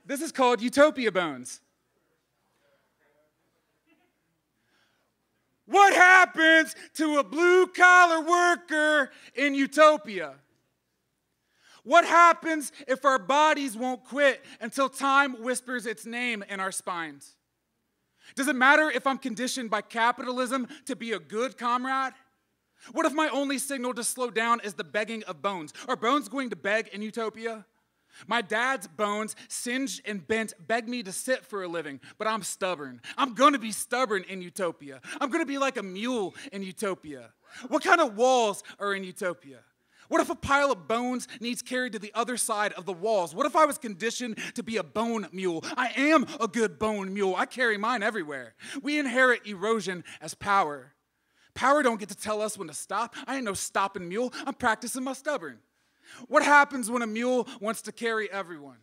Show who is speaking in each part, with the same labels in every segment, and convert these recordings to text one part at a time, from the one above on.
Speaker 1: This is called Utopia bones. What happens to a blue-collar worker in Utopia? What happens if our bodies won't quit until time whispers its name in our spines? Does it matter if I'm conditioned by capitalism to be a good comrade? What if my only signal to slow down is the begging of bones? Are bones going to beg in Utopia? My dad's bones, singed and bent, beg me to sit for a living, but I'm stubborn. I'm going to be stubborn in Utopia. I'm going to be like a mule in Utopia. What kind of walls are in Utopia? What if a pile of bones needs carried to the other side of the walls? What if I was conditioned to be a bone mule? I am a good bone mule. I carry mine everywhere. We inherit erosion as power. Power don't get to tell us when to stop. I ain't no stopping mule. I'm practicing my stubborn. What happens when a mule wants to carry everyone?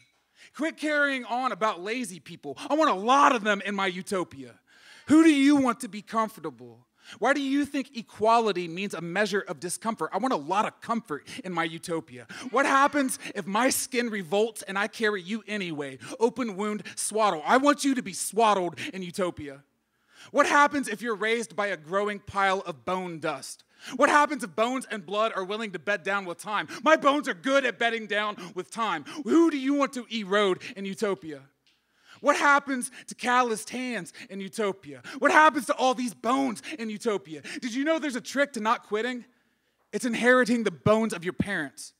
Speaker 1: Quit carrying on about lazy people. I want a lot of them in my Utopia. Who do you want to be comfortable? Why do you think equality means a measure of discomfort? I want a lot of comfort in my Utopia. What happens if my skin revolts and I carry you anyway? Open wound, swaddle. I want you to be swaddled in Utopia. What happens if you're raised by a growing pile of bone dust? What happens if bones and blood are willing to bed down with time? My bones are good at bedding down with time. Who do you want to erode in Utopia? What happens to calloused hands in Utopia? What happens to all these bones in Utopia? Did you know there's a trick to not quitting? It's inheriting the bones of your parents.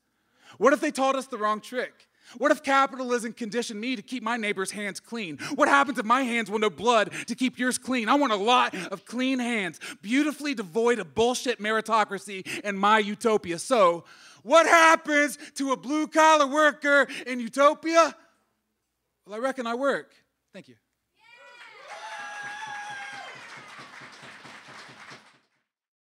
Speaker 1: What if they taught us the wrong trick? What if capitalism conditioned me to keep my neighbor's hands clean? What happens if my hands want no blood to keep yours clean? I want a lot of clean hands, beautifully devoid of bullshit meritocracy in my Utopia. So, what happens to a blue-collar worker in Utopia? Well, I reckon I work. Thank you.